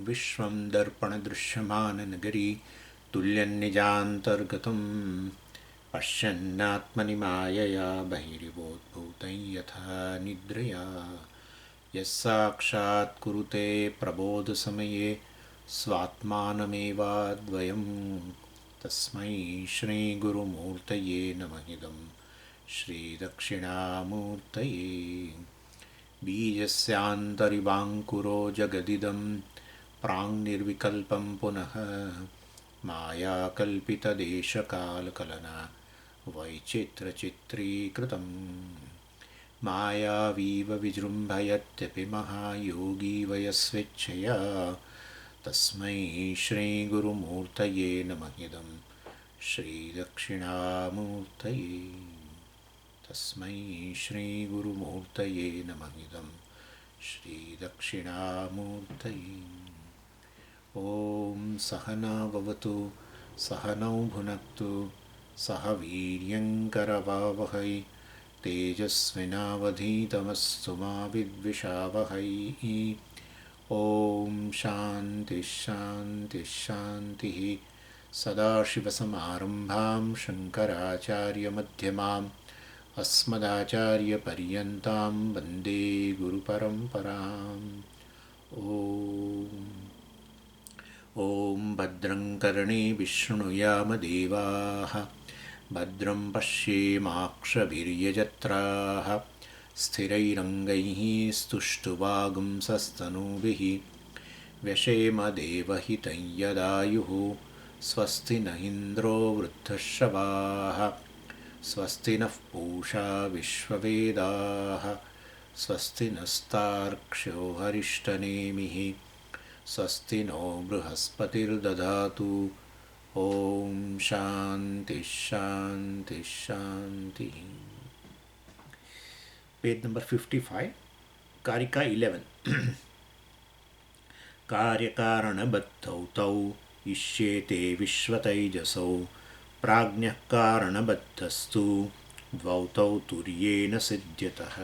विश्वं दर्पणदृश्यमाननगरी तुल्यन्निजान्तर्गतं पश्यन्नात्मनि मायया बहिरिवोद्भूतं यथा निद्रया यस्साक्षात् कुरुते प्रबोधसमये स्वात्मानमेवाद्वयं तस्मै श्रीगुरुमूर्तये नमः इदं श्रीदक्षिणामूर्तये बीजस्यान्तरिवाङ्कुरो जगदिदं प्राङ्निर्विकल्पं पुनः मायाकल्पितदेशकालकलना वैचित्रचित्रीकृतं मायावीव विजृम्भयत्यपि महायोगी वयस्वेच्छया तस्मै श्रीगुरुमूर्तये नमः इदं श्रीदक्षिणामूर्तये तस्मै श्रीगुरुमूर्तये नमः इदं श्रीदक्षिणामूर्तये। ॐ सहना भवतु सहनौ भुनक्तु सह वीर्यङ्करवावहै तेजस्विनावधीतमस्तु मा विद्विषावहै। ॐ शान्तिः शान्तिः शान्तिः। सदाशिवसमारम्भां शङ्कराचार्यमध्यमाम् अस्मदाचार्यपर्यन्तां वन्दे गुरुपरम्पराम्। ॐ भद्रं कर्णेभिः विष्णुयामदेवाः भद्रं पश्येमाक्षभिर्यजत्राः स्थिरैरङ्गैः स्तुष्टुवागुंसस्तनूभिः व्यशेमदेवहितं यदायुः स्वस्ति न इन्द्रो वृद्धश्रवाः स्वस्ति नः पूषा विश्ववेदाः स्वस्ति नस्तार्क्ष्यो हरिष्ठनेमिः स्वस्ति नो बृहस्पतिर्दधातु। ॐ शान्तिः शान्तिः शान्तिः। पेज नंबर 55, कारिका 11। कार्यकारणबद्धौ तौ इष्येते विश्वतैजसौ प्राज्ञः कारणबद्धस्तु द्वौ तौ तुर्येण सिद्ध्यतः।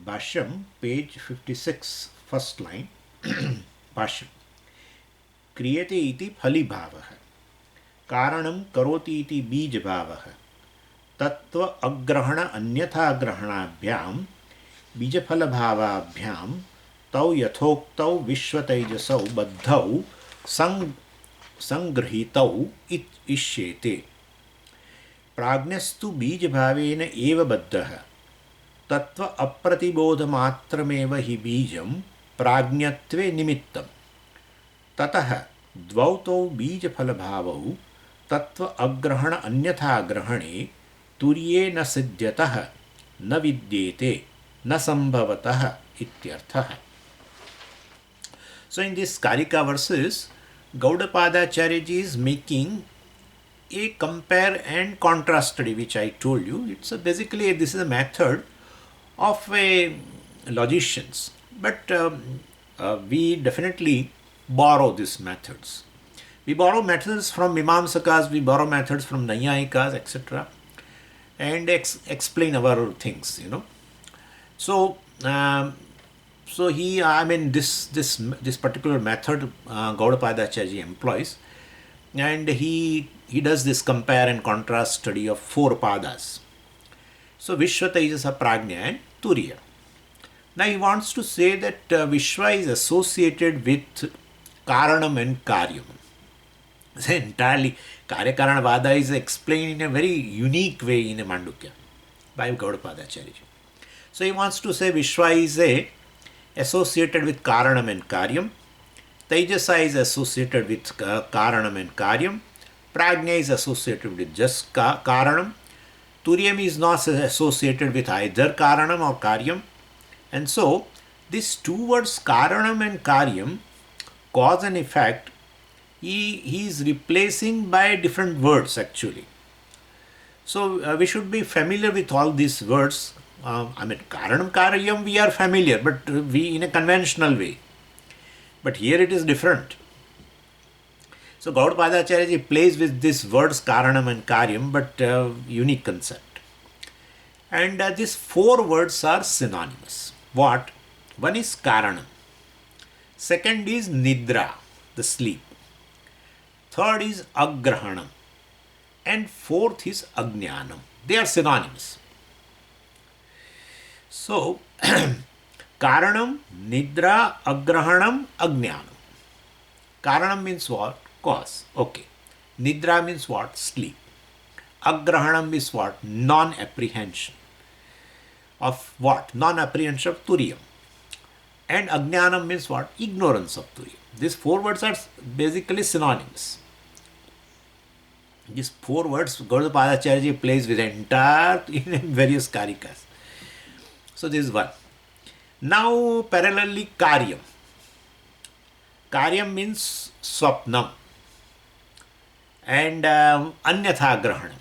भाष्यं पेज 56, फर्स्ट लाइन। भाष्यं क्रियते इति फलिभावः, कारणं करोति इति बीजभावः। तत्व अग्रहण अन्यथाग्रहणाभ्यां बीजफलभावाभ्यां तौ यथोक्तौ विश्वतैजसौ बद्धौ संगृहीतौ इष्येते। प्राज्ञस्तु बीजभावेन एव बद्धः। तत्व अप्रतिबोधमात्रमेव हि बीजं प्राज्ञत्वे निमित्तं। ततः द्वौ तौ बीजफलभावौ तत्व अग्रहण अन्यथाग्रहणे तुर्ये न सिद्ध्यतः न विद्येते न संभवतः इत्यर्थः। So in this Karika verses, Gaudapada Ji is making a compare and contrast study, which I told you. It's basically this is a method of a logicians, but we definitely borrow these methods. We borrow methods from Mimamsakas, we borrow methods from Nayayikas, etc., and explain our things, you know. So, this particular method Gaudapadacharya employs, and he does this compare and contrast study of 4 padas. So Vishwa, Tejasa, Prajna and Turiya. Now he wants to say that Vishwa is associated with Karanam and Karyam. So entirely Karya Karana Vada is explained in a very unique way in a Mandukya by Gaudapadacharya. So he wants to say Vishwa is associated with Karanam and Karyam. Tejasa is associated with Karanam and Karyam. Prajna is associated with just Karanam. Turyam is not associated with either Karanam or Karyam. And so, these two words Karanam and Karyam, cause and effect, he is replacing by different words actually. So, we should be familiar with all these words. Karanam, Karyam we are familiar, but we in a conventional way. But here it is different. So Gaudapadacharya plays with these words Karanam and Karyam, but unique concept. And these 4 words are synonymous. What? One is Karanam. Second is nidra, the sleep. Third is agrahanam. And fourth is ajnanam. They are synonyms. So, karanam, nidra, agrahanam, ajnanam. Karanam means what? Cause. Okay. Nidra means what? Sleep. Agrahanam is what? Non-apprehension. Of what? Non-apprehension of turiyam. And ajnanam means what? Ignorance of turiyam. These four words are basically synonyms. These four words Gaudapadacharya plays with entire in various Karikas. So this is one. Now parallelly karyam. Karyam means swapnam and anyatha grahanam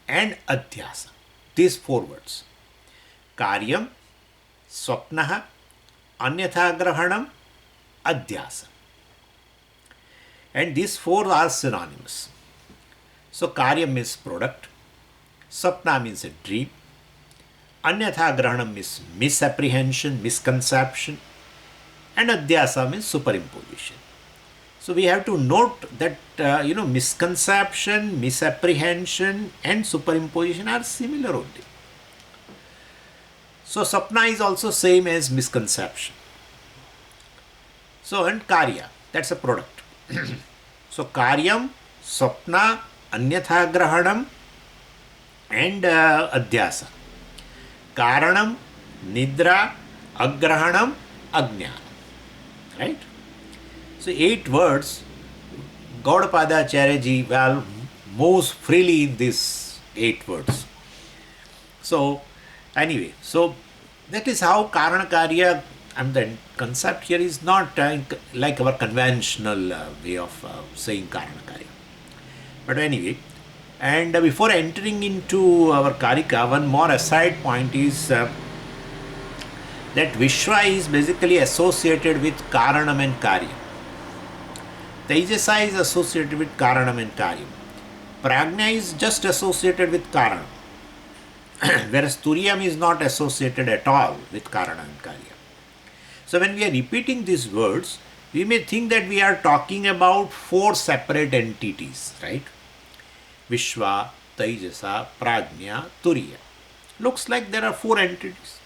and adhyasa. These four words. Karyam, swapnaha, anyatha grahanam, adhyasa. And these four are synonyms. So karyam means product, swapna means a dream, anyatha grahanam means misapprehension, misconception, and adhyasa means superimposition. So we have to note that misconception, misapprehension, and superimposition are similar only. So sapna is also same as misconception. So and karya, that's a product. So karyam, sapna, anyatha grahanam, and adhyasa. Karanam, nidra, agrahanam, ajnanam. Right? So 8 words, Gaudapadacharya ji moves freely in these 8 words. So anyway, so that is how Karana Karya, and the concept here is not like our conventional way of saying Karana Karya. But anyway, and before entering into our Karika, one more aside point is that Vishwa is basically associated with Karanam and Karya. Tejasa is associated with Karanam and Karya. Prajna is just associated with Karanam. Whereas Turiyam is not associated at all with Karana and Karya. So when we are repeating these words, we may think that we are talking about 4 separate entities, right? Vishwa, Tejasa, Prajna, Turiya. Looks like there are 4 entities.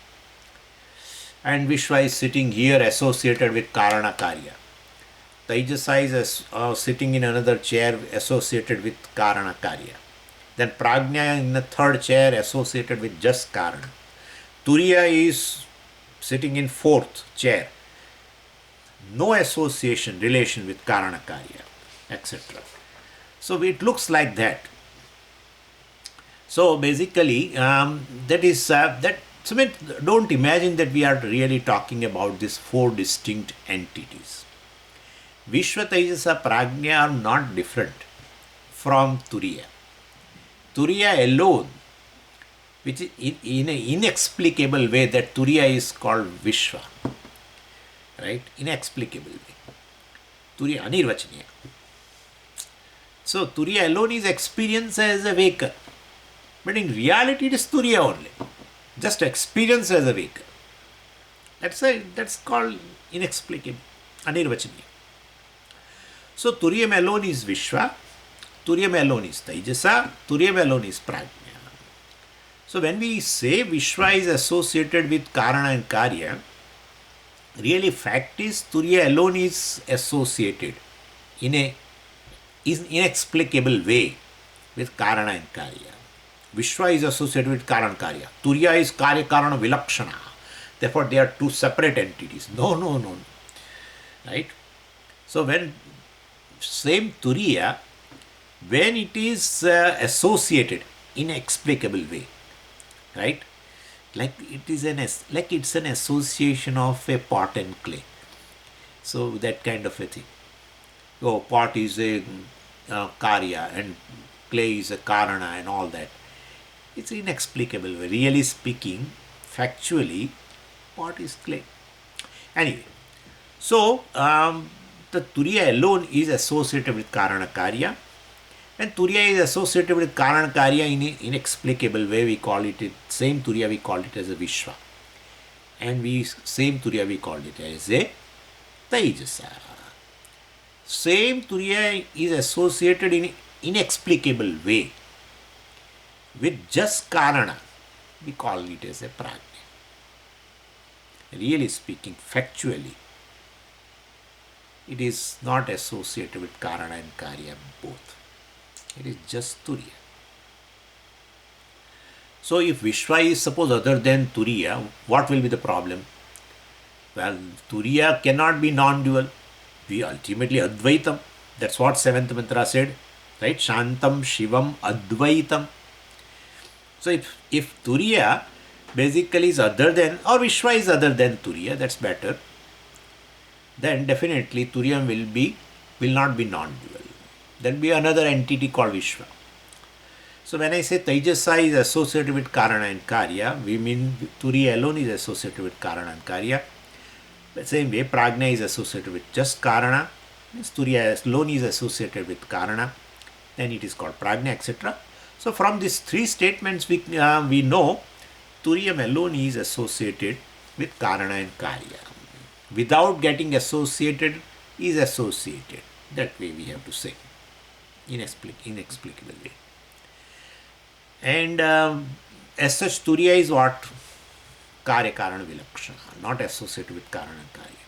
And Vishwa is sitting here associated with Karana Karya. Tejasa is sitting in another chair associated with Karana Karya. Then Prajna in the 3rd chair associated with just Karana. Turiya is sitting in 4th chair. No association, relation with Karana Karya, etc. So it looks like that. So basically, that is that. So don't imagine that we are really talking about these 4 distinct entities. Vishwa, Tejasa, Prajna are not different from Turiya. Turiya alone, which is in an inexplicable way, that Turiya is called Vishwa. Right? Inexplicable way. Turiya anirvachaniya. So Turiya alone is experienced as a waker. But in reality it is Turiya only. Just experienced as a waker. That's called inexplicable. Anirvachaniya. So Turiyam alone is Vishwa. Turiyam alone is Tejasa. Turiyam alone is Prajna. So when we say Vishwa is associated with Karana and Karya, really fact is Turiya alone is associated in an inexplicable way with Karana and Karya. Vishwa is associated with Karana and Karya. Turiya is Karya Karana Vilakshana. Therefore they are 2 separate entities. No. Right? So when same Turiya, when it is associated in an inexplicable way, right? Like it's an association of a pot and clay. So that kind of a thing. Oh, pot is a Karya and clay is a Karana and all that. It's inexplicable. Really speaking, factually, pot is clay. Anyway, so the Turiya alone is associated with Karana Karya, and Turiya is associated with Karana Karya in an inexplicable way. We call it, same Turiya we call it as a Vishwa, and same Turiya we call it as a Taijasa. Same Turiya is associated in inexplicable way with just Karana. We call it as a Prajna. Really speaking, factually, it is not associated with Karana and Karya both. It is just Turiya. So if Vishwa is suppose other than Turiya, what will be the problem? Well, Turiya cannot be non-dual. We ultimately Advaitam. That's what 7th mantra said. Right? Shantam Shivam Advaitam. So if Turiya basically is other than, or Vishwa is other than Turiya, that's better, then definitely Turiyam will not be non-dual. There will be another entity called Vishwa. So when I say Taijasa is associated with Karana and Karya, we mean Turiya alone is associated with Karana and Karya. The same way Prajna is associated with just Karana, means Turiya alone is associated with Karana, then it is called Prajna, etc. So from these three statements we know Turiyam alone is associated with Karana and Karya. Without getting associated is associated. That way we have to say. Inexplicable way. And as such, Turiya is what? Karya Karana Vilakshana, not associated with Karana and Karya.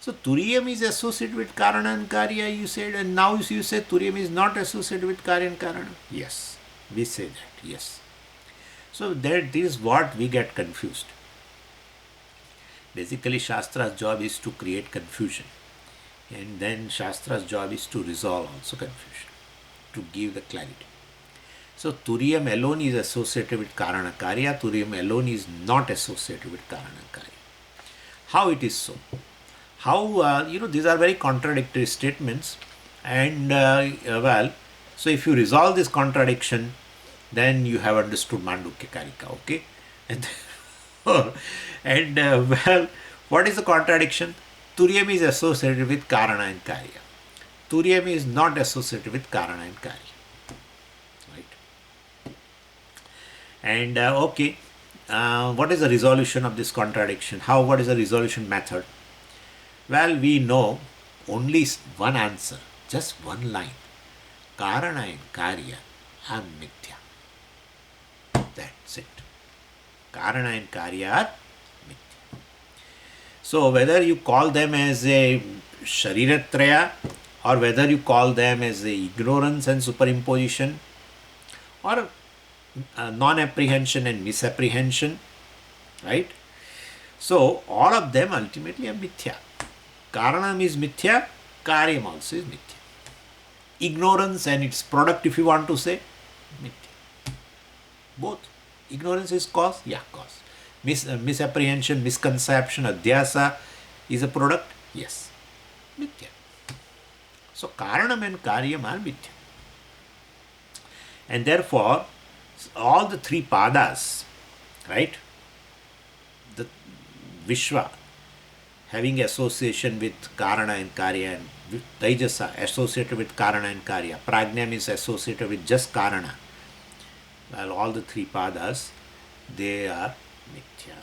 So Turiyam is associated with Karana and Karya, you said, and now you say Turiyam is not associated with Karya and Karana. Yes, we say that, yes. So that is what we get confused. Basically, Shastra's job is to create confusion, and then Shastra's job is to resolve also confusion, to give the clarity. So Turiyam alone is associated with Karana Karya, Turiyam alone is not associated with Karana Karya. How it is so? How, these are very contradictory statements, and so if you resolve this contradiction, then you have understood Mandukya Karika, okay? And what is the contradiction? Turiyam is associated with Karana and Karya. Turiyam is not associated with Karana and Karya. And what is the resolution of this contradiction? What is the resolution method? Well, we know only one answer, just one line. Karana and Karya are mithya. That's it. Karana and Karya are mithya. So whether you call them as a Shariratraya, or whether you call them as a ignorance and superimposition, or non-apprehension and misapprehension, right? So all of them ultimately are mithya. Karanam is mithya, Karyam also is mithya. Ignorance and its product, if you want to say, mithya. Both. Ignorance is cause, cause. Misapprehension, misconception, adhyasa is a product, yes, mithya. So Karanam and Karyam are mithya. And therefore, all the three padas, right, the Vishwa having association with Karana and Karya, and Taijasa associated with Karana and Karya, Prajna is associated with just Karana. Well, all the three padas, they are mithya.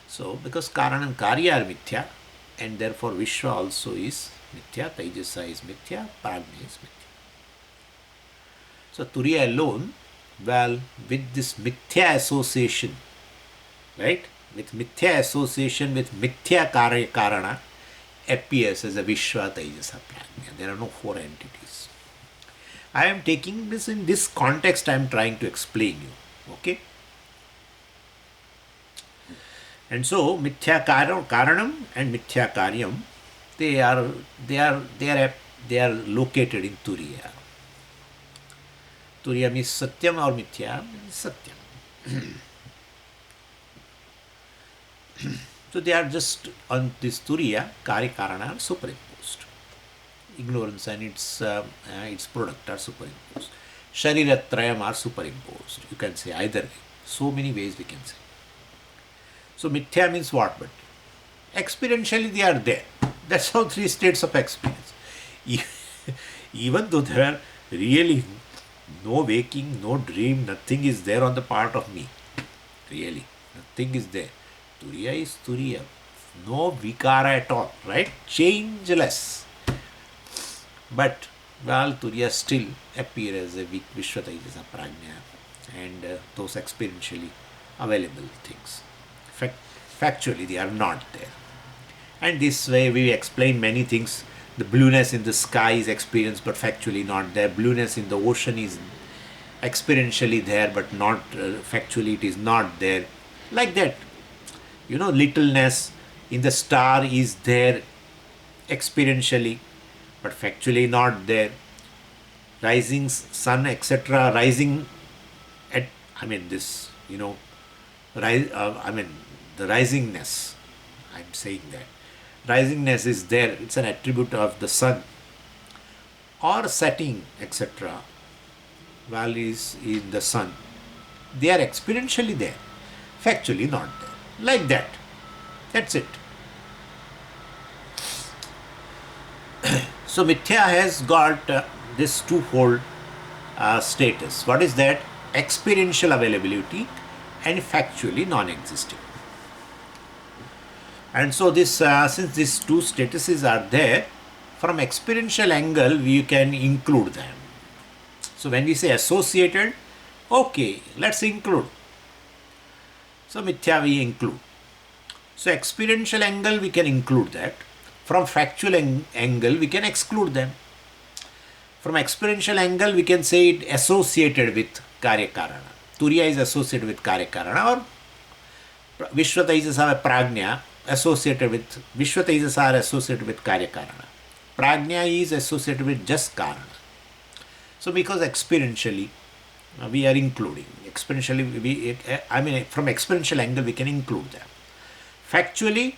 So, because Karana and Karya are mithya, and therefore Vishwa also is mithya, Taijasa is mithya, Prajna is mithya. So Turiya alone, well, with this mithya association, right, with mithya association with mithya Karana, appears as a Vishwa, Taijasa, Prajna. There are no four entities. I am taking this in this context, I am trying to explain you, okay? And so Mithya Karanam and Mithya Karyam, they are located in Turiya. Turiyam is Satyam or Mithya is Satyam. So they are just on this Turiya, Karana are superimposed. Ignorance and its product are superimposed. Shariratrayam are superimposed. You can say either way. So many ways we can say. So Mithya means what? But experientially they are there. That's how three states of experience. Even though there are really no waking, no dream, nothing is there on the part of me. Really, nothing is there. Turiya is Turiya. no vikara at all, right? Changeless. But, well, Turiya still appear as a Vishwataijasa Prajna and those experientially available things. Factually, they are not there. And this way we explain many things. The blueness in the sky is experienced but factually not there. Blueness in the ocean is experientially there but not factually it is not there. Like that. Littleness in the star is there experientially but factually not there. Rising sun, etc. Rising at, this, the risingness. I'm saying that. Risingness is there, it's an attribute of the sun. Or setting, etc. Valleys in the sun. They are experientially there, factually not there. Like that. That's it. So Mithya has got this twofold status. What is that? Experiential availability and factually non-existing. And so this, since these two statuses are there, from experiential angle we can include them. So when we say associated, okay, let's include. So Mithya we include. So experiential angle we can include that. From factual angle we can exclude them. From experiential angle we can say it associated with Karya Karana. Turiya is associated with Karya Karana, or Vishwataijasa Prajna associated with Vishwataijasa are associated with Karya Karana. Prajna is associated with just Karana. So because experientially we are including. Experientially from experiential angle we can include them. Factually,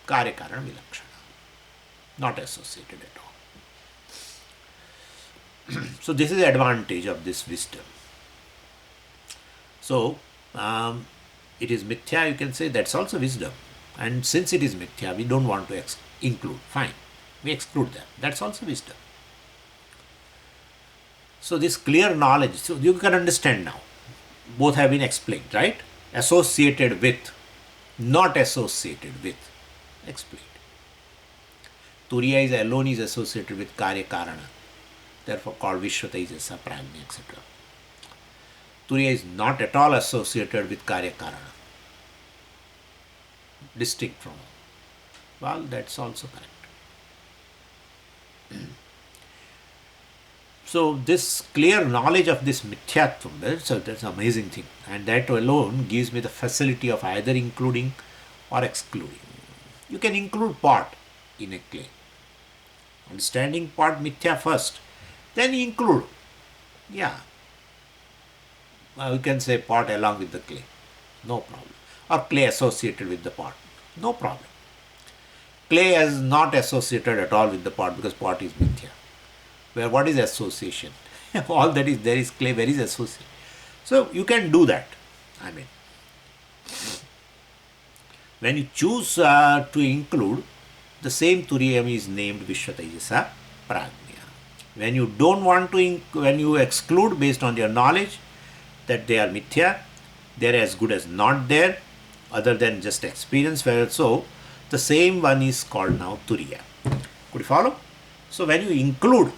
Karya Karana Vilakshana. Not associated at all. So this is the advantage of this wisdom. So it is Mithya, you can say that's also wisdom. And since it is Mithya, we don't want to include. Fine. We exclude them. That's also wisdom. So this clear knowledge, so you can understand now. Both have been explained, right? Associated with, not associated with. Explained. Turiya is alone is associated with Karya Karana, therefore called Vishwataijasa Prajna, etc. Turiya is not at all associated with Karya Karana, distinct from. Well, that's also correct. So this clear knowledge of this mithyatvam, so that's an amazing thing, and that alone gives me the facility of either including or excluding. You can include pot in a clay. Understanding pot mithya first, then include. Yeah. You can say pot along with the clay. No problem. Or clay associated with the pot. No problem. Clay is not associated at all with the pot because pot is mithya. Where what is association? All that is there is clay, where is association? So you can do that. When you choose to include, the same Turiyam is named Vishwataijasa Prajna. When you don't want to, when you exclude based on your knowledge that they are mithya, they are as good as not there, other than just experience, where so the same one is called now Turiya. Could you follow? So when you include,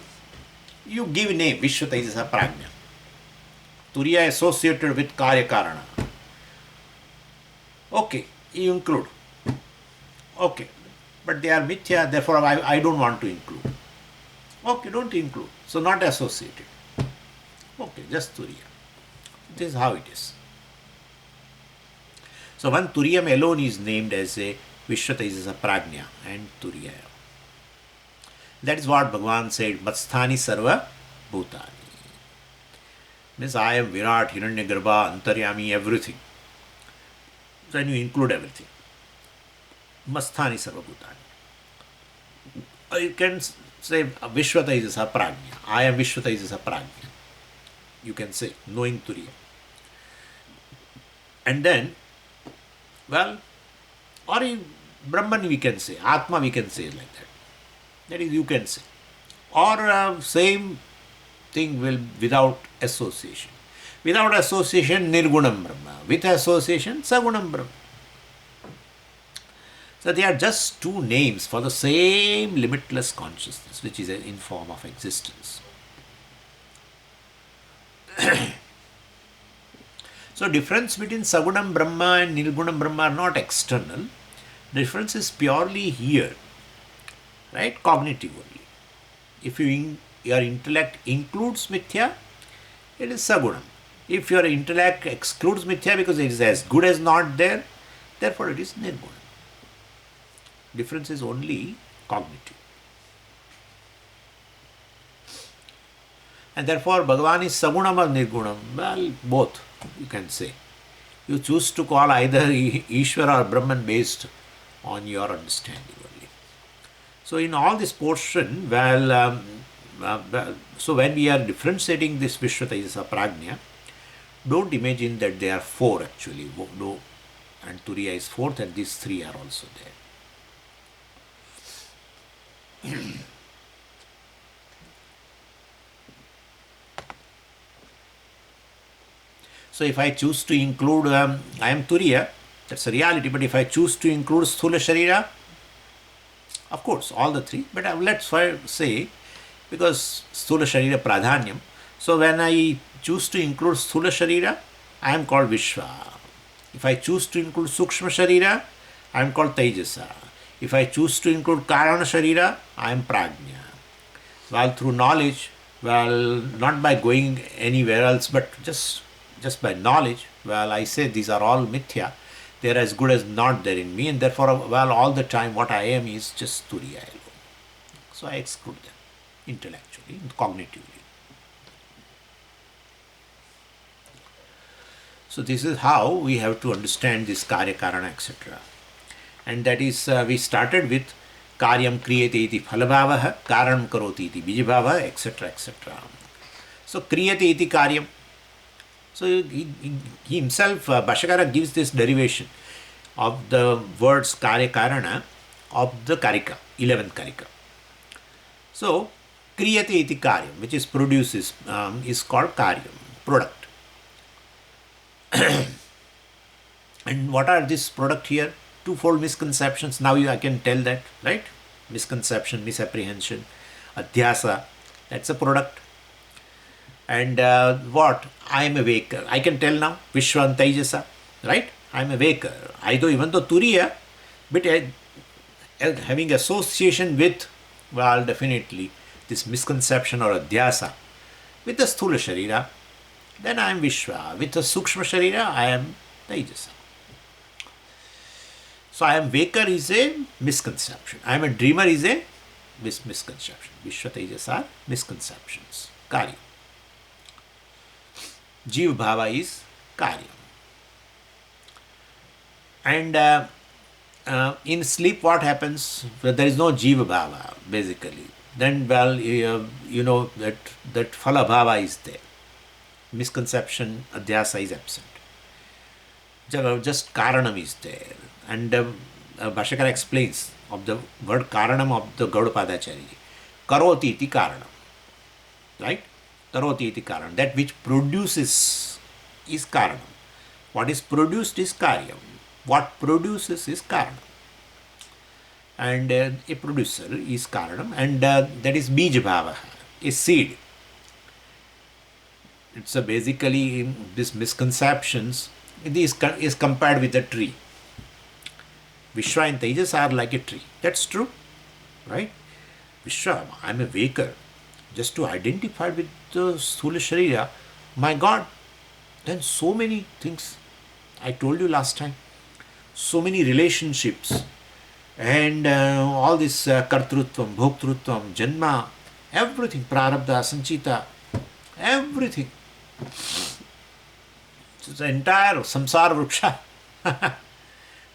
you give name Vishwataijasa Prajna. Turiya associated with Karya Karana. Okay, you include. Okay, but they are mithya, therefore I don't want to include. Okay, don't include. So not associated. Okay, just Turiya. This is how it is. So one Turiyam alone is named as a Vishwataijasa Prajna and Turiya. That is what Bhagavan said, Matsthani Sarva Bhutani. Means I am Virat, Hiranyagarbha, Antaryami, everything. Then you include everything. Masthani Sarva Bhutani. You can say Vishwataijasa Prajna. I am Vishwataijasa Prajna. You can say, knowing Turiya. And then, well, or in Brahman we can say, Atma we can say like that. That is, you can say. Or same thing will without association. Without association, Nirgunam Brahma. With association, Sagunam Brahma. So they are just two names for the same limitless consciousness, which is in form of existence. So difference between Sagunam Brahma and Nirgunam Brahma are not external. The difference is purely here, right? Cognitive only. If your intellect includes mithya, it is Sagunam. If your intellect excludes mithya because it is as good as not there, therefore it is Nirgunam. Difference is only cognitive. And therefore Bhagavan is Sagunam or Nirgunam. Well, both you can say. You choose to call either Ishvara or Brahman based on your understanding only. So in all this portion, so when we are differentiating this Vishva Tejasa Prajna, don't imagine that they are four actually. No, and Turiya is fourth and these three are also there. So if I choose to include, I am Turiya, that's a reality, but if I choose to include Sthula Sharira, of course, all the three, but let's say, because Sthula Sharira Pradhanyam, so when I choose to include Sthula Sharira, I am called Vishwa. If I choose to include Sukshma Sharira, I am called Tejasa. If I choose to include Karana Sharira, I am Prajna. Well, through knowledge, not by going anywhere else, but just by knowledge, I say these are all mithya. They are as good as not there in me, and therefore, all the time what I am is just Turiya alone. So I exclude them intellectually, cognitively. So this is how we have to understand this Karya Karana, etc. And that is, we started with Karyam Kriyate iti phalabhavaha, Karanam karoti iti bijabhavaha, etc. etc. So Kriyate iti Karyam. So he himself, Bhashyakara gives this derivation of the words Karya Karana of the Karika, 11th Karika. So Kriyate iti Karyam, which is produces, is called Karyam, product. And what are this product here? Twofold misconceptions. Now I can tell that, right? Misconception, misapprehension, adhyasa, that's a product. And what? I am a waker. I can tell now, Vishwa and Tejasa, right? I am a waker. Even though Turiya, but having association with, definitely this misconception or adhyasa, with the Sthula Sharira, then I am Vishwa. With the Sukshma Sharira, I am Tejasa. So I am waker is a misconception. I am a dreamer is a misconception. Vishwa Tejasa are misconceptions. Karya. Jiva Bhava is Karya. And in sleep what happens? Well, there is no Jiva Bhava basically. Then you know that Phala Bhava is there. Misconception, Adhyasa is absent. Just Karanam is there. And Bhashyakara explains of the word Karanam of the Gaudapadacharya. Karoti iti Karanam. Right? Karoti iti Karanam. That which produces is Karanam. What is produced is Karyam. What produces is Karanam. And a producer is Karanam. And that is Bija Bhava, a seed. It's basically in these misconceptions, it is compared with a tree. Vishwa and Tejas are like a tree. That's true, right? Vishwa, I am a waker. Just to identify with the Sthula Sharira, my God, then so many things. I told you last time. So many relationships and all this Kartrutvam, Bhoktrutvam, Janma, everything, Prarabdha, Sanchita, everything. So the entire Samsara Vriksha.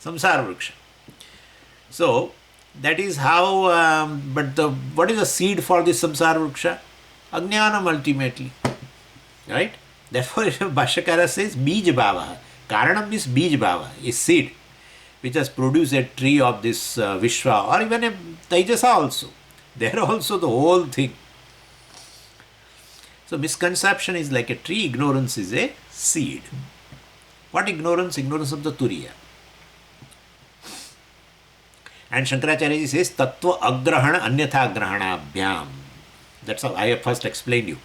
Samsara Vriksha. So that is how, what is the seed for this Samsara Vriksha? Ajnanam ultimately. Right? Therefore, Bhashyakara says Bija Bhava. Karanam is Bija Bhava, is seed, which has produced a tree of this Vishwa, or even a Tejasa also. There also the whole thing. So misconception is like a tree, ignorance is a seed. What ignorance? Ignorance of the Turiya. And Shankaracharya says Tattva Agrahana Anyatha Grahanabhyam. That's how I have first explained you.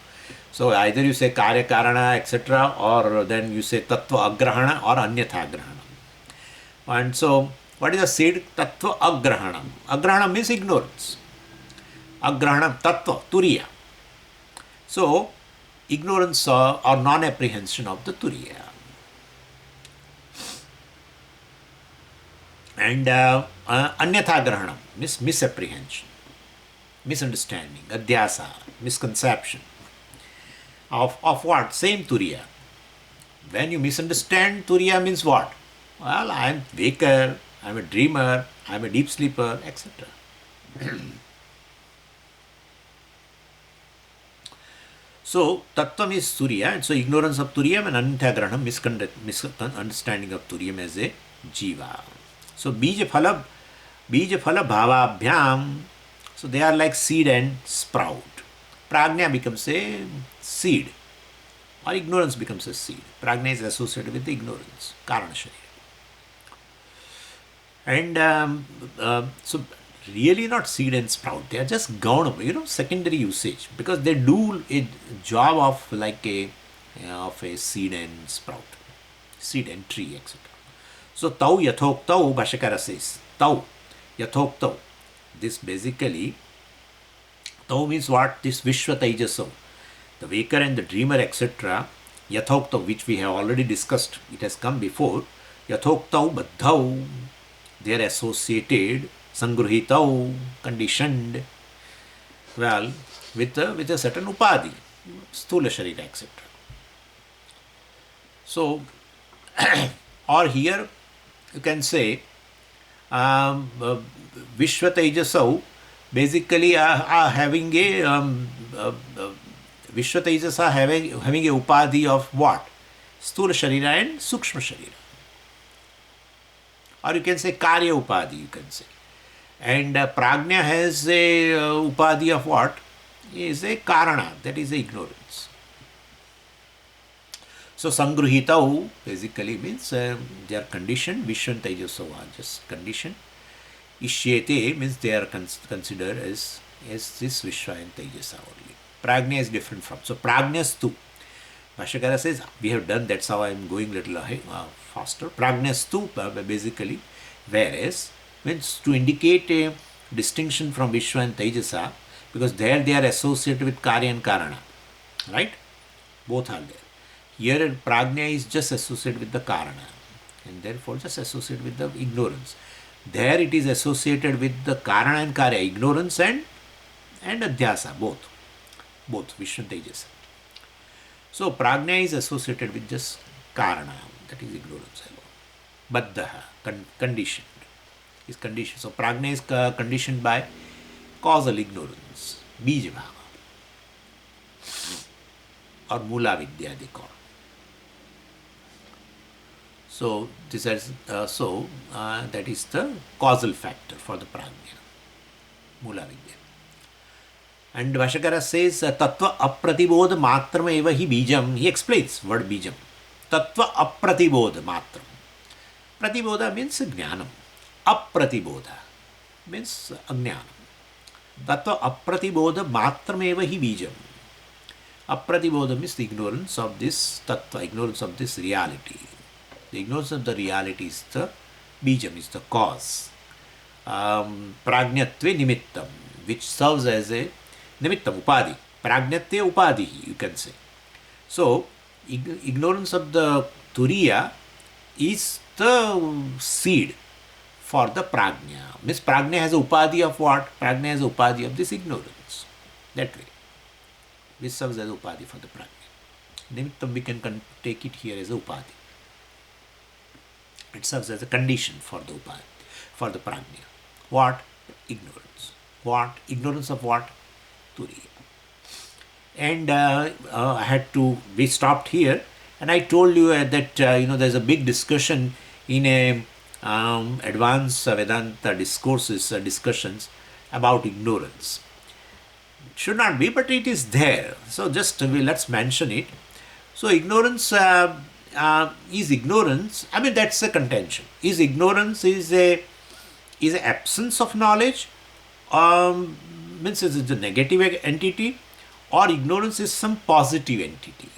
So either you say Karya Karana, etc., or then you say Tattva Agrahana or Anyatha Grahana. And so, what is the seed? Tattva Agrahana. Agrahana means ignorance. Agrahana Tattva, Turiya. So, ignorance or non-apprehension of the Turiya. And Anyatha Grahana means misapprehension, misunderstanding, adhyasa, misconception. Of what? Same Turiya. When you misunderstand, Turiya means what? Well, I am waker, I am a dreamer, I am a deep sleeper, etc. So, Tattvam is Turiya, and so ignorance of Turiyam and Anyatha misunderstanding of Turiyam as a Jiva. So, Bija Phala Bhavabhyam, so they are like seed and sprout. Prajna becomes a seed, or ignorance becomes a seed. Prajna is associated with the ignorance, Karana Sharira. And so really not seed and sprout, they are just gauna, secondary usage, because they do a job of like a seed and sprout, seed and tree, etc. So tau yathoktau, Bhashyakara says, tau yathoktau. This basically, tau means what? This Vishwa Tejasau, the waker and the dreamer, etc. Yathoktau, which we have already discussed, it has come before. Yathoktau baddhau, they are associated, sangruhitau, conditioned, well, with a certain upadhi, sthula sharira, etc. So, or here you can say Vishwa Tejasau basically are having a Vishwa Tejas are having a upadhi of what? Sthula sharira and sukshma sharira. Or you can say Karya Upadhi, you can say. And Prajna has a Upadhi of what? Is a Karana, that is the ignorance. So Sangruhitau basically means they are conditioned, Vishwan Tejasau are just conditioned. Ishyete means they are considered as this Vishwa and Tejasa only. Prajna is different from. So Prajnastu. Bhashyakara says, we have done, that's how I am going little faster. Prajnastu basically, whereas means to indicate a distinction from Vishwa and Tejasa, because there they are associated with Karya and Karana, right? Both are there. Here Prajna is just associated with the Karana, and therefore just associated with the ignorance. There it is associated with the Karana and Karya, ignorance and Adhyasa, both Vishwa and Tejasa. So Prajna is associated with just Karana, that is ignorance alone. Baddha, conditioned, is conditioned. So Prajna is conditioned by causal ignorance, Bija Bhava, or Mula Vidya they call. So this is that is the causal factor for the Prajna, Mula Vidya. And Bhashyakara says, Tattva apratibodha matram eva hi bijam. He explains word bijam. Tattva apratibodha matram. Pratibodha means jnanam. Apratibodha means ajnanam. Tattva apratibodha matram eva hi bijam. Apratibodha means the ignorance of this tattva, ignorance of this reality. The ignorance of the reality is the bijam, is the cause. Prajnatve nimittam, which serves as a nimittam, upadhi. Prajnatya upadhi, you can say. So, ignorance of the turiya is the seed for the prajna. Means prajna has a upadhi of what? Prajna has a upadhi of this ignorance. That way. This serves as upadhi for the prajna. Nimittam, we can take it here as a upadhi. It serves as a condition for the upadhi, for the prajna. What? Ignorance. What? Ignorance of what? Turiya. And I had to, we stopped here, and I told you that there's a big discussion in a advanced Vedanta discourses, discussions about ignorance. It should not be, but it is there. So just let's mention it. So ignorance is ignorance. I mean, that's a contention. Is ignorance is a is absence of knowledge, means is it a negative entity, or ignorance is some positive entity,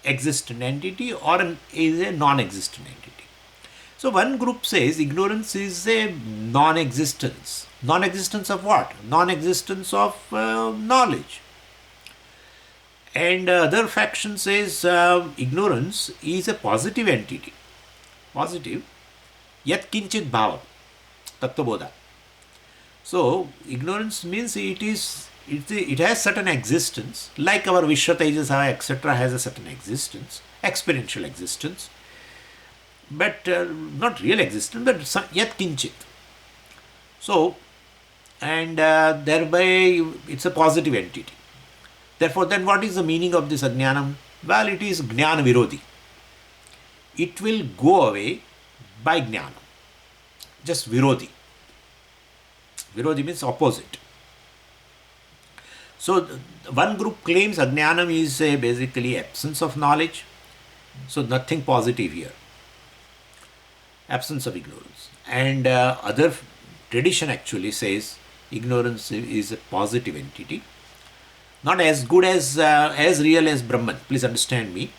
existent entity, or is a non-existent entity. So one group says ignorance is a non-existence. Non-existence of what? Non-existence of knowledge. And other faction says ignorance is a positive entity. Positive. Yat kinchit bhava. Tattvabodha. So ignorance means it has certain existence, like our Vishwa Tejasa, etc. has a certain existence, experiential existence, but not real existence, but yat kinchit. So, and thereby it's a positive entity. Therefore, then what is the meaning of this ajnanam? Well, it is jnana virodhi. It will go away by jnana. Just virodhi. Virodhi means opposite. So, one group claims ajnanam is basically absence of knowledge. So, nothing positive here. Absence of ignorance. And other tradition actually says ignorance is a positive entity. Not as good as real as Brahman. Please understand me.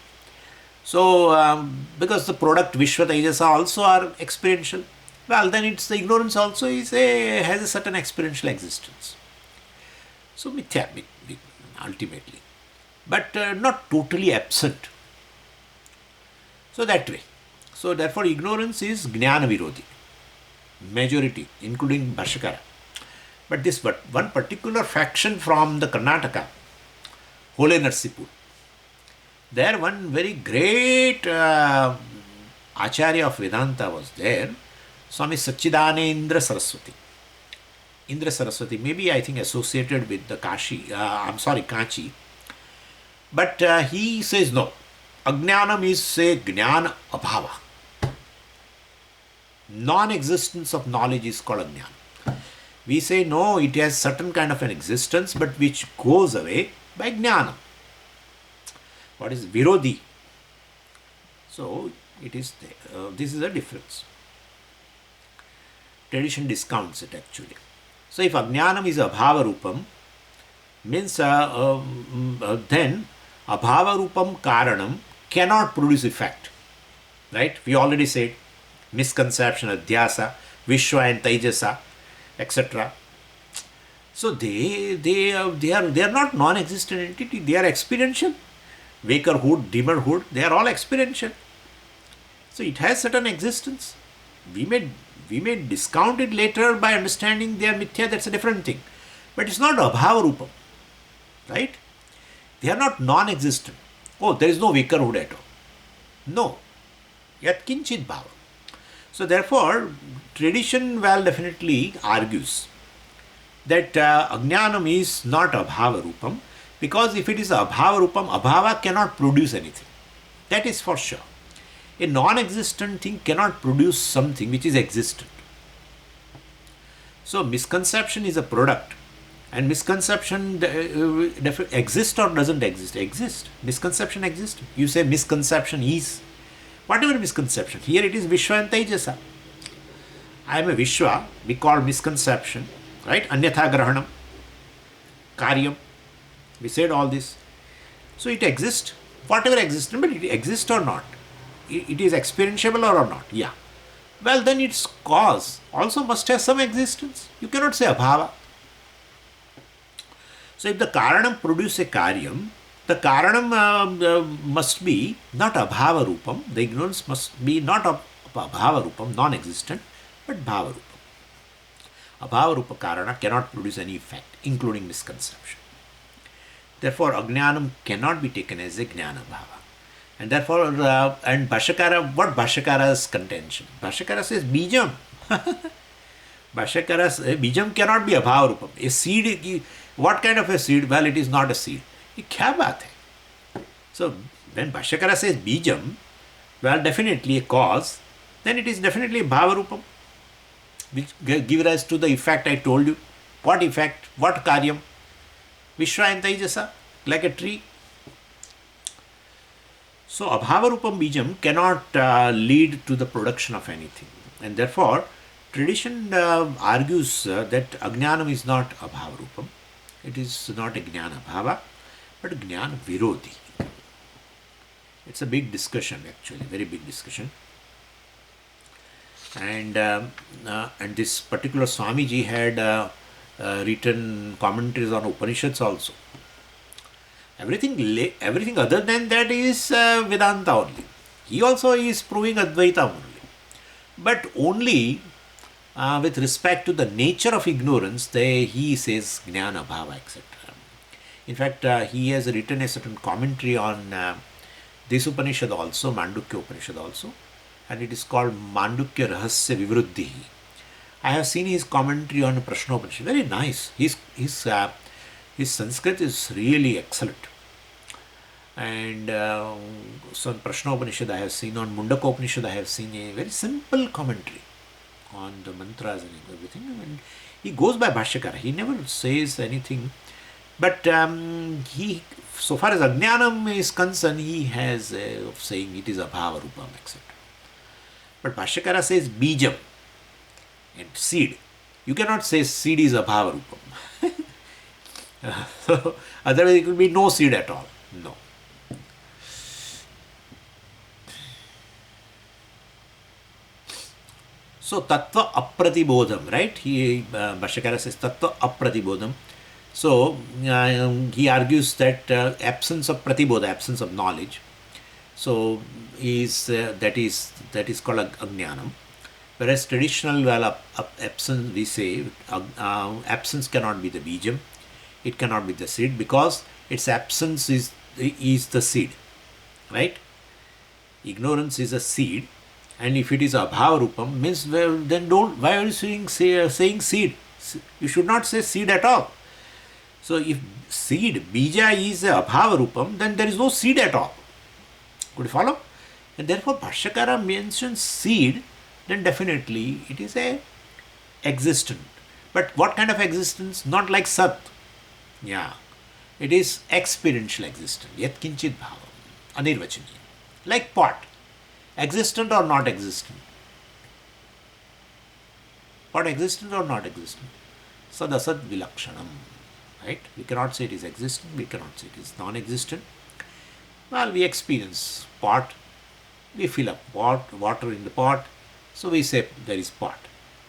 So, because the product Vishwa Tejasa also are experiential, well, then it's the ignorance also has a certain experiential existence. So, mithya, ultimately. But not totally absent. So, that way. So, therefore, ignorance is jnana virodhi. Majority, including Bhashakara. But this one particular faction from the Karnataka, Hole Narsipur, there one very great Acharya of Vedanta was there, Swami Sachidanendra Saraswati. Indra Saraswati, maybe I think associated with the Kanchi. But he says no. Ajnanam is a jnana abhava. Non-existence of knowledge is called ajnana. We say no, it has certain kind of an existence, but which goes away by jnana. What is virodhi? So it is this is a difference. Tradition discounts it actually. So if ajnanam is abhava rupam, means then abhava rupam karanam cannot produce effect. Right? We already said misconception, adhyasa, vishwa and taijasa, etc. So they are not non-existent entity. They are experiential. Wakerhood, dreamerhood, they are all experiential. So it has certain existence. We may discount it later by understanding they are mithya. That's a different thing. But it's not abhava rupam, right? They are not non-existent. Oh, there is no wakerhood at all. No. Yat kinchit bhava. So therefore, tradition well definitely argues that ajnanam is not abhava rupam, because if it is abhava rupam, abhava cannot produce anything. That is for sure. A non-existent thing cannot produce something which is existent. So misconception is a product, and misconception exists or doesn't exist? Exist. Misconception exists. You say misconception is. Whatever misconception, here it is Vishwa and Tejasa. I am a Vishwa, we call misconception, right? Anyatha grahanam, karyam. We said all this. So it exists, whatever exists, but it exists or not. It is experientiable or not? Yeah. Well, then its cause also must have some existence. You cannot say abhava. So if the karanam produce a karyam, the karanam must be not abhava rupam. The ignorance must be not abhava rupam, non-existent, but bhava rupam. Abhava rupa karana cannot produce any effect, including misconception. Therefore, ajnanam cannot be taken as a jnana bhava. And therefore, and Bhashakara, what Bhashakara's contention? Bhashakara says bijam. Bhashakara says bijam cannot be abhava rupam. A seed, what kind of a seed? Well, it is not a seed. ये क्या बात है? So when Bhashakara says bijam, well, definitely a cause, then it is definitely bhava rupam, which give rise to the effect I told you. What effect? What karyam? Vishwa and Taijasa, like a tree. So abhava rupam bijam cannot lead to the production of anything, and therefore Tradition argues that Ajnanam is not Abhava Rupam. It is not a Jnana Bhava, but Jnana Virodhi. It's a big discussion, actually, very big discussion. And this particular Swamiji had written commentaries on Upanishads also. Everything other than that is Vedanta only. He also is proving Advaita only. But only with respect to the nature of ignorance, he says Jnana Bhava, etc. In fact, he has written a certain commentary on this Upanishad also, Mandukya Upanishad also, and it is called Mandukya Rahasya Vivruddhi. I have seen his commentary on Prashnopanishad. Very nice. His Sanskrit is really excellent. And so on Prashnopanishad I have seen, on Mundakopanishad I have seen a very simple commentary on the mantras and everything. And he goes by Bhashyakara. He never says anything. But so far as Ajnanam is concerned, he has of saying it is Abhava Rupam, etc. But Bhashyakara says Bijam and seed. You cannot say seed is Abhava Rupam. So, otherwise it will be no seed at all. No. So Tattva Apratibodham, right? Bhashyakara says Tattva Apratibodham. So he argues that absence of pratibodha, absence of knowledge, so that is called Ajnanam. Whereas traditional absence, we say absence cannot be the bijam, it cannot be the seed, because its absence is the seed, right? Ignorance is a seed, and if it is abhava rupam, means, well, then why are you saying seed? You should not say seed at all. So if seed, bija, is a abhava rupam, then there is no seed at all. Could you follow? And therefore Bhashyakara mentions seed, then definitely it is a existent. But what kind of existence? Not like Sat. Yeah. It is experiential existence. Yat kinchit bhavam. Anirvachaniya. Like pot. Existent or not existent? Pot existent or not existent? Sad asad vilakshanam. Right? We cannot say it is existent, we cannot say it is non-existent. Well, we experience pot, we fill up water in the pot, so we say there is pot.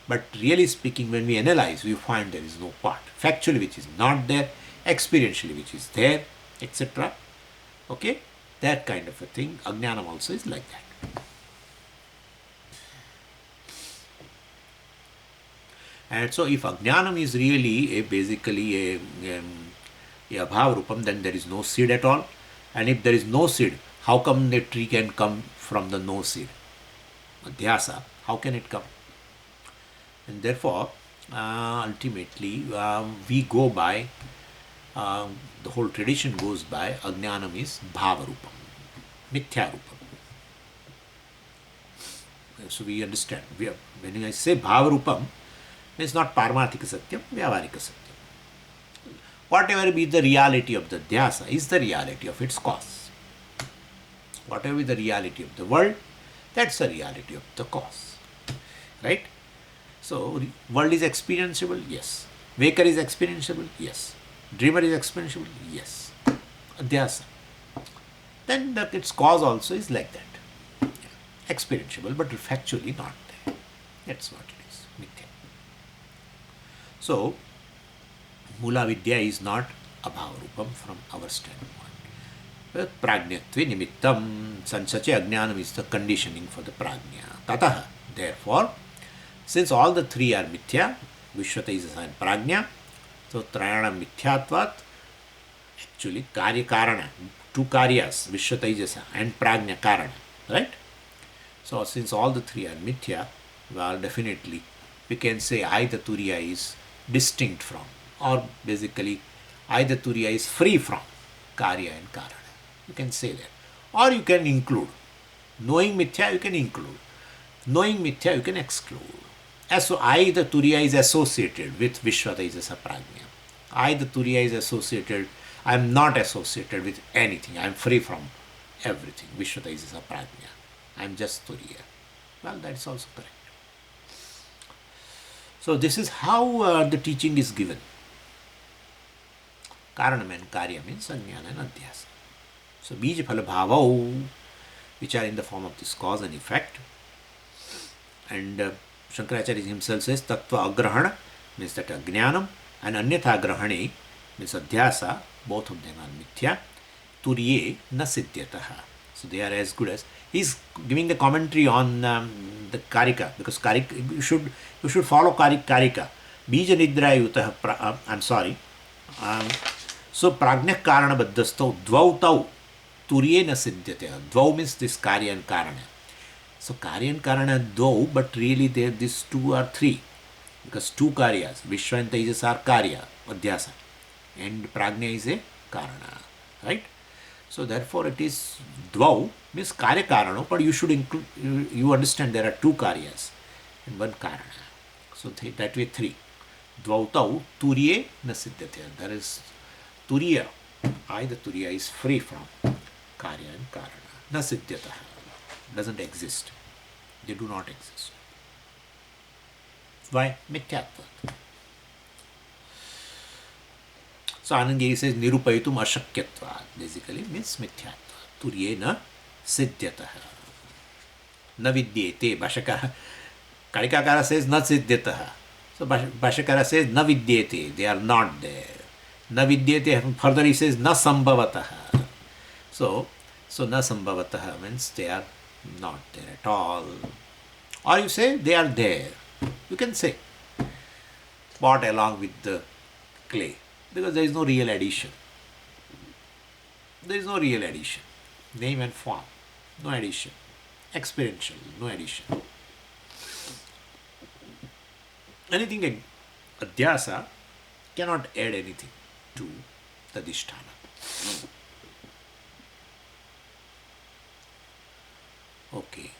But really speaking, when we analyze, we find there is no pot. Factually, which is not there, experientially, which is there, etc. Okay? That kind of a thing. Ajnanam also is like that. And so if Ajnanam is really basically a abhava rupam, then there is no seed at all. And if there is no seed, how come the tree can come from the no seed? Adhyasa, how can it come? And therefore, ultimately, we go by, the whole tradition goes by, Ajnanam is bhava rupam, mithya rupam. So we understand, when I say bhava rupam, it's not paramathika satyam, vyavarika satyam. Whatever be the reality of the dhyasa is the reality of its cause. Whatever be the reality of the world, that's the reality of the cause. Right? So, world is experienceable? Yes. Waker is experienceable? Yes. Dreamer is experienceable? Yes. Adhyasa. Then its cause also is like that. Experienceable, but factually not there. That's what it is. Mithya. So, Mula Vidya is not abhava rupam from our standpoint. Prajnatve nimittam, sansache ajnanam is the conditioning for the prajna. Tataha, therefore, since all the three are mithya, Vishwataijasa and prajna, so trayana mithyatvat, actually karya karana, two karyas, Vishwataijasa and prajna karana, right? So since all the three are mithya, well, definitely we can say either turiya is distinct from, or basically either turiya is free from karya and karana. You can say that. Or you can include. Knowing mithya, you can include. Knowing mithya, you can exclude. So either turiya is associated with Vishwataijasa prajna. Either turiya is associated, I am not associated with anything. I am free from everything. Vishwataijasa prajna. I am just turiya. Well, that is also correct. So this is how the teaching is given. Karanam and Karya means Ajnana and Adhyasa. So Bija Phala Bhavau, which are in the form of this cause and effect. And Shankaracharya himself says Tattva Agrahana means that Ajnanam, and Anyatha Grahane means Adhyasa, both of them are Mithya. Turiye na Siddhyataha. So they are as good as. He's giving the commentary on the Karika, because Karika, you should follow Karika. Bija Nidra Yutah, I'm sorry. So Prajna Karana Baddhasto Dvautau Turiye na Siddhyataha. Dvau means this Karya and Karana. So Karya and Karana Dvau, but really these two are three. Because two Karyas, Vishwa and Tejas are Karya, Adhyasa. And Prajna is a Karana. Right? So therefore it is Dvau means Karya Karano, but you should include, you understand there are two Karyas and one Karana. So that way three. Dvautau Turiye na Siddhyate. There is Turiya. The Turiya is free from Karya and Karana. Na Siddhyataha. Doesn't exist. They do not exist. Why? Mithyatva. So Anandgiri says Nirupaitum Ashakyatva. Basically means Mithyatva. Turiye na Siddhyataha. Na Vidyete. Bhashakara. Karikakara says na Siddhyataha. So Bhashakara says na Vidyete. They are not there. Na Vidyete. Further he says na Sambhavataha. So na Sambhavataha means they are not there at all. Or you say they are there. You can say. Bought along with the clay. Because there is no real addition. There is no real addition. Name and form. No addition. Experiential. No addition. Anything Adhyasa cannot add anything to the Adhisthana. Okay.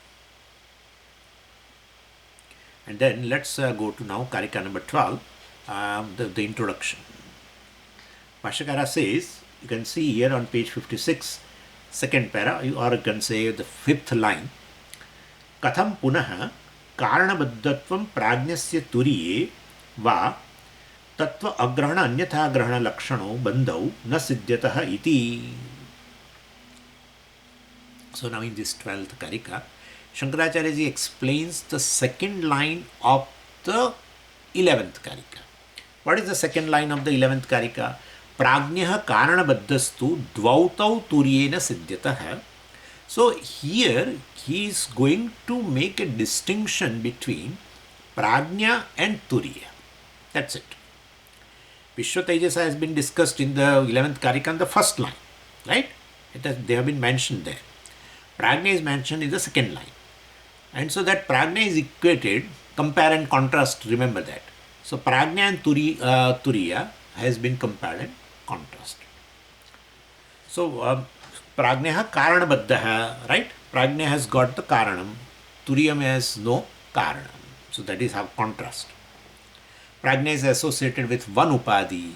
And then let's go to now Karika number 12, the introduction. Bhashakara says, you can see here on page 56, second para, or you can say the fifth line. Katham punaha karanabadhatvam prajnasya turiye va tattva agrahana anyatha grahana lakshano bandhau na siddhyataha iti. So now in this 12th Karika, Shankaracharya ji explains the second line of the 11th Karika. What is the second line of the 11th Karika? Prajnah karanabadhastu dvautau turyena siddhyataha. So here he is going to make a distinction between Prajna and Turiya. That's it. Vishwa Tejasa has been discussed in the 11th Karika in the first line. Right? They have been mentioned there. Prajna is mentioned in the second line. And so that Prajna is equated, compare and contrast, remember that. So Prajna and Turiya has been compared and contrasted. So Prajna Karanabaddaha, right? Prajna has got the Karanam, Turiyam has no Karanam. So that is how contrast. Prajna is associated with one Upadi,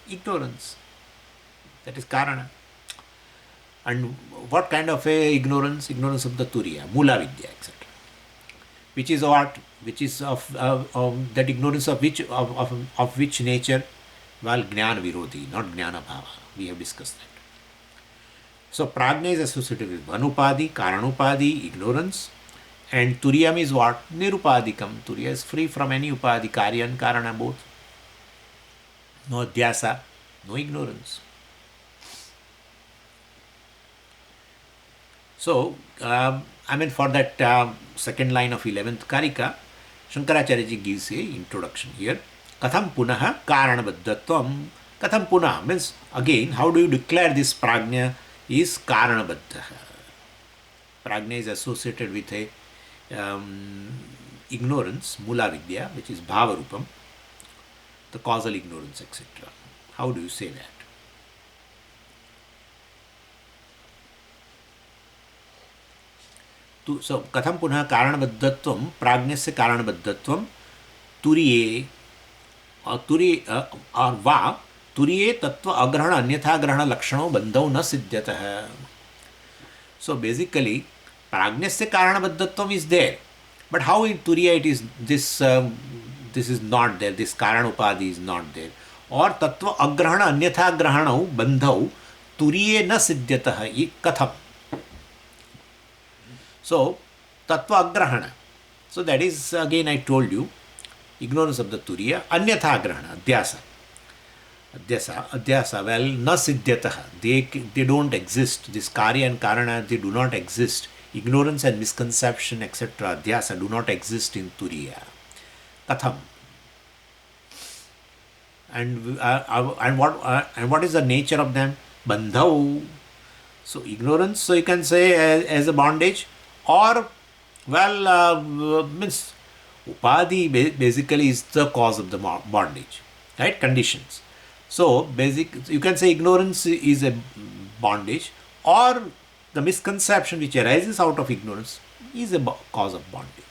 ignorance. That is Karana. And what kind of a ignorance? Ignorance of the Turiya, Mula Vidya, etc. Which is what? Which is of that ignorance of which nature? Well, Jnana Virodhi, not Jnana Bhava. We have discussed that. So Prajna is associated with Vanupadi, Karanupadi, ignorance. And Turiyam is what? Nirupadikam. Turiya is free from any Upadi, Karya and Karana both. No Adhyasa, no ignorance. So, for that second line of 11th Karika, Shankaracharya ji gives a introduction here. Katham punaha karanabadhatvam. Katham punah means, again, how do you declare this prajna is karanabadhaha? Prajna is associated with a ignorance, mula vidya, which is bhavarupam, the causal ignorance, etc. How do you say that? So, katham punah karanabadhatvam, prajnasya karanabadhatvam, turiye or va turiye tattva agrahana anyatha grahana lakshano bandhau na siddhyataha. So basically, prajnasya karanabadhatvam is there. But how in Turiya it is this is not there, this Karana Upadhi is not there. Or Tattva Agrahana Anyatha Grahanau Bandhau Turiye na Siddhyataha Katham. So, Tattva Agrahana. So, that is again I told you, ignorance of the Turiya, Anyatha Grahana, Adhyasa. Adhyasa, well, na Siddhyataha. They don't exist. This Karya and Karana, they do not exist. Ignorance and misconception, etc., Adhyasa, do not exist in Turiya. Katham. And what is the nature of them? Bandhau. So ignorance, so you can say as a bondage, or means upadhi basically is the cause of the bondage, right? Conditions. So you can say ignorance is a bondage, or the misconception which arises out of ignorance is a cause of bondage.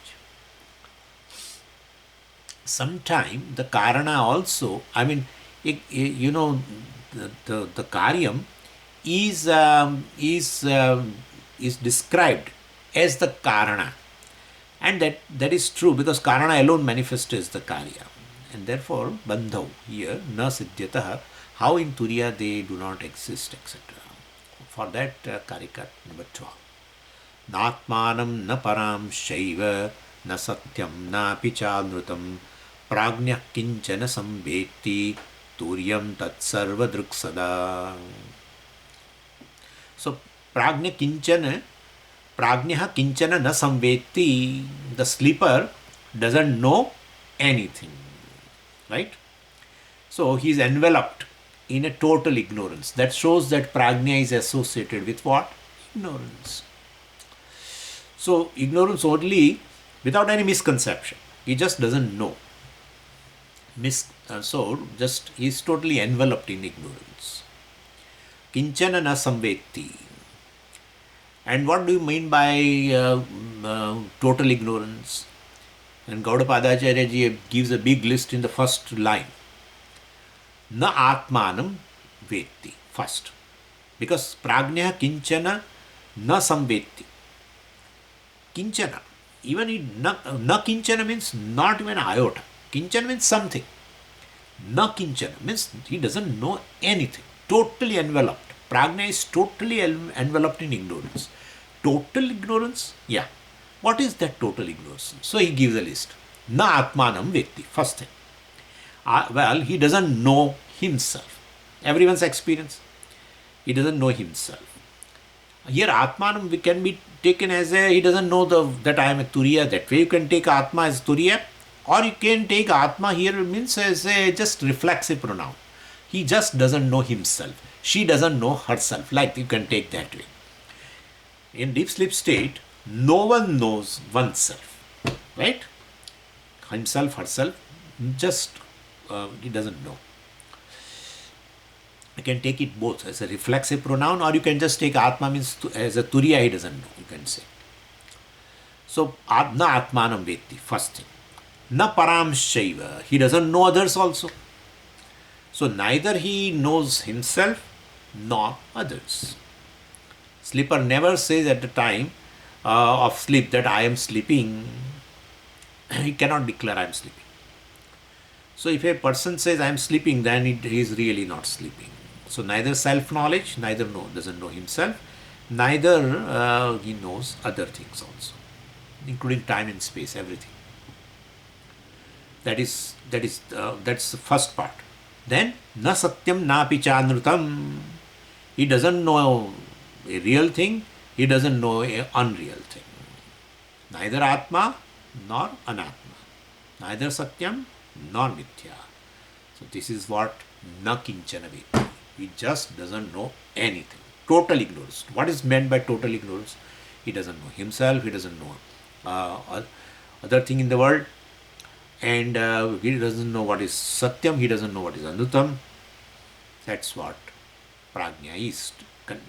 Sometime the karana also, I mean, the karyam is described as the karana, and that is true because karana alone manifests as the karya, and therefore bandhav here na siddhyatah, how in turiya they do not exist, etc. For that karika number 12. Natmanam na param shaiva na satyam na pichanrutam prajna kinchana sambeti turyam tat sarva druksada. So prajna kinchana na samveti, the sleeper doesn't know anything, right? So he is enveloped in a total ignorance. That shows that prajna is associated with what? Ignorance. So ignorance only without any misconception. He just doesn't know. So just he is totally enveloped in ignorance. Kinchana na samveti. And what do you mean by total ignorance? And Gaudapadacharya ji gives a big list in the first line. Na atmanam vetti, first. Because prajna kinchana na samvetti. Kinchana, even na kinchana means not even iota. Kinchana means something. Na kinchana means he doesn't know anything. Totally enveloped. Prajna is totally enveloped in ignorance. Total ignorance? Yeah. What is that total ignorance? So he gives a list. Na atmanam vetti, first thing. Well, he doesn't know himself. Everyone's experience. He doesn't know himself. Here atmanam can be taken as he doesn't know that I am a turiya. That way you can take atma as turiya. Or you can take atma here means as a just reflexive pronoun. He just doesn't know himself. She doesn't know herself. Like you can take that way. In deep sleep state, no one knows oneself. Right? Himself, herself, just he doesn't know. You can take it both as a reflexive pronoun, or you can just take atma means as a turiya, he doesn't know, you can say. So, na atmanam vetti, first thing. Na param shaiva, he doesn't know others also. So, neither he knows himself nor others. Sleeper never says at the time of sleep that I am sleeping. He cannot declare I am sleeping. So if a person says I am sleeping, then he is really not sleeping. So neither self-knowledge, doesn't know himself, neither he knows other things also, including time and space, everything. That's the first part. Then na satyam na pichanrutam. He doesn't know a real thing, he doesn't know an unreal thing. Neither atma nor anatma. Neither satyam nor mithya. So this is what na kinchana vetti. He just doesn't know anything. Total ignorance. What is meant by total ignorance? He doesn't know himself, he doesn't know other thing in the world, and he doesn't know what is satyam, he doesn't know what is anutam. That's what prajna is,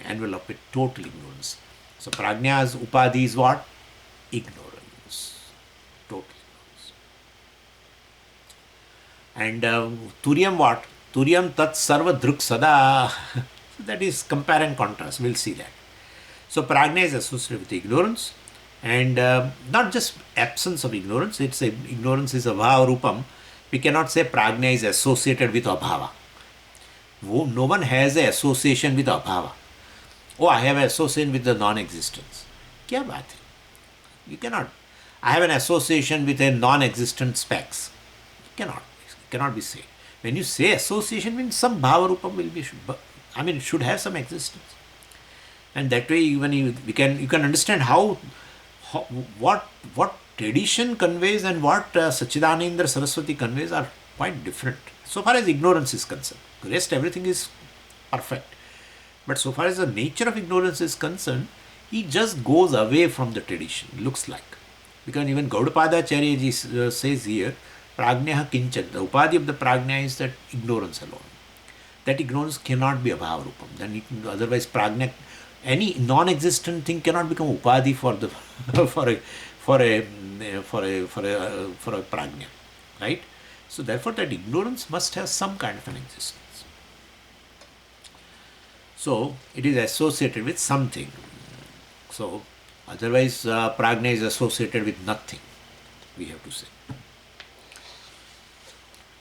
enveloped with total ignorance. So prajna's upadhi is what? Ignorance. Total ignorance. And turyam what? Turyam tat sarva druk sada. That is compare and contrast. We'll see that. So prajna is associated with ignorance, and not just absence of ignorance. Ignorance is a bhava rupam. We cannot say prajna is associated with abhava. No one has an association with abhava. Oh, I have an association with the non-existence. Kya baat hai? You cannot. I have an association with a non-existent specs. Cannot be said. When you say association, means some bhava rupam will be, it should have some existence. And that way, even you can understand how what tradition conveys and what Sachidanandra Saraswati conveys are quite different. So far as ignorance is concerned, the rest everything is perfect. But so far as the nature of ignorance is concerned, he just goes away from the tradition, looks like. Because even Gaudapada Acharya ji says here, Prajna kinchan, the upadhi of the Prajna is that ignorance alone. That ignorance cannot be abhava rupam. Then otherwise Prajna, any non-existent thing cannot become upadhi for the for a Prajna, right? So therefore that ignorance must have some kind of an existence. So it is associated with something. So otherwise prajna is associated with nothing, we have to say.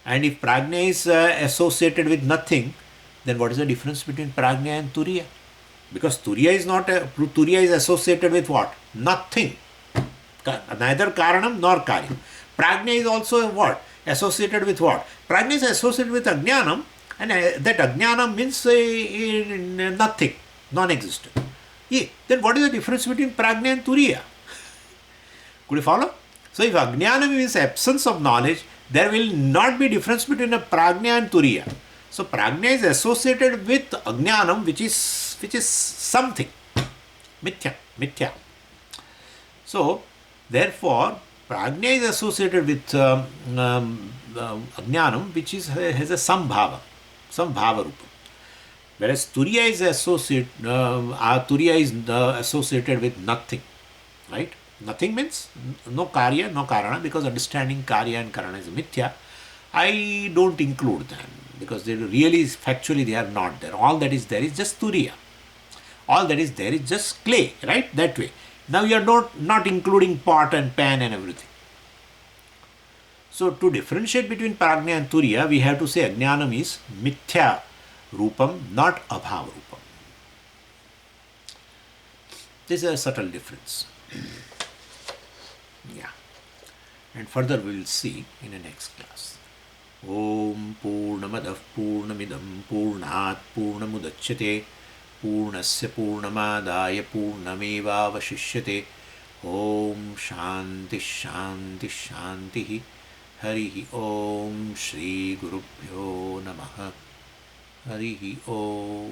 And if prajna is associated with nothing, then what is the difference between prajna and turiya? Because turiya is associated with what? Nothing. Neither karanam nor karyam. Prajna is also what? Associated with what? Prajna is associated with ajnanam, and that ajnanam means nothing, non-existent. Yeah. Then what is the difference between prajna and turiya? Could you follow? So if ajnana means absence of knowledge, there will not be difference between a prajna and turiya. So prajna is associated with ajnanam, which is something, mithya. So therefore prajna is associated with ajnanam, which has a sambhava rupa. Whereas turiya is associated with nothing, right? Nothing means no karya, no karana, because understanding karya and karana is a mithya. I don't include them because they really, factually, they are not there. All that is there is just turiya. All that is there is just clay, right? That way. Now you are not including pot and pan and everything. So to differentiate between prajna and turiya, we have to say ajnanam is mithya rupam, not abhava rupam. This is a subtle difference. Yeah. And further we will see in the next class. Om Purnamadav Purnamidam Purnat Purnamudachyate Purnasya Purnamadaya Purnameva Vashishyate. Om Shanti Shanti Shanti. Hari Om Shri Gurubhyo Namaha. Hari Om.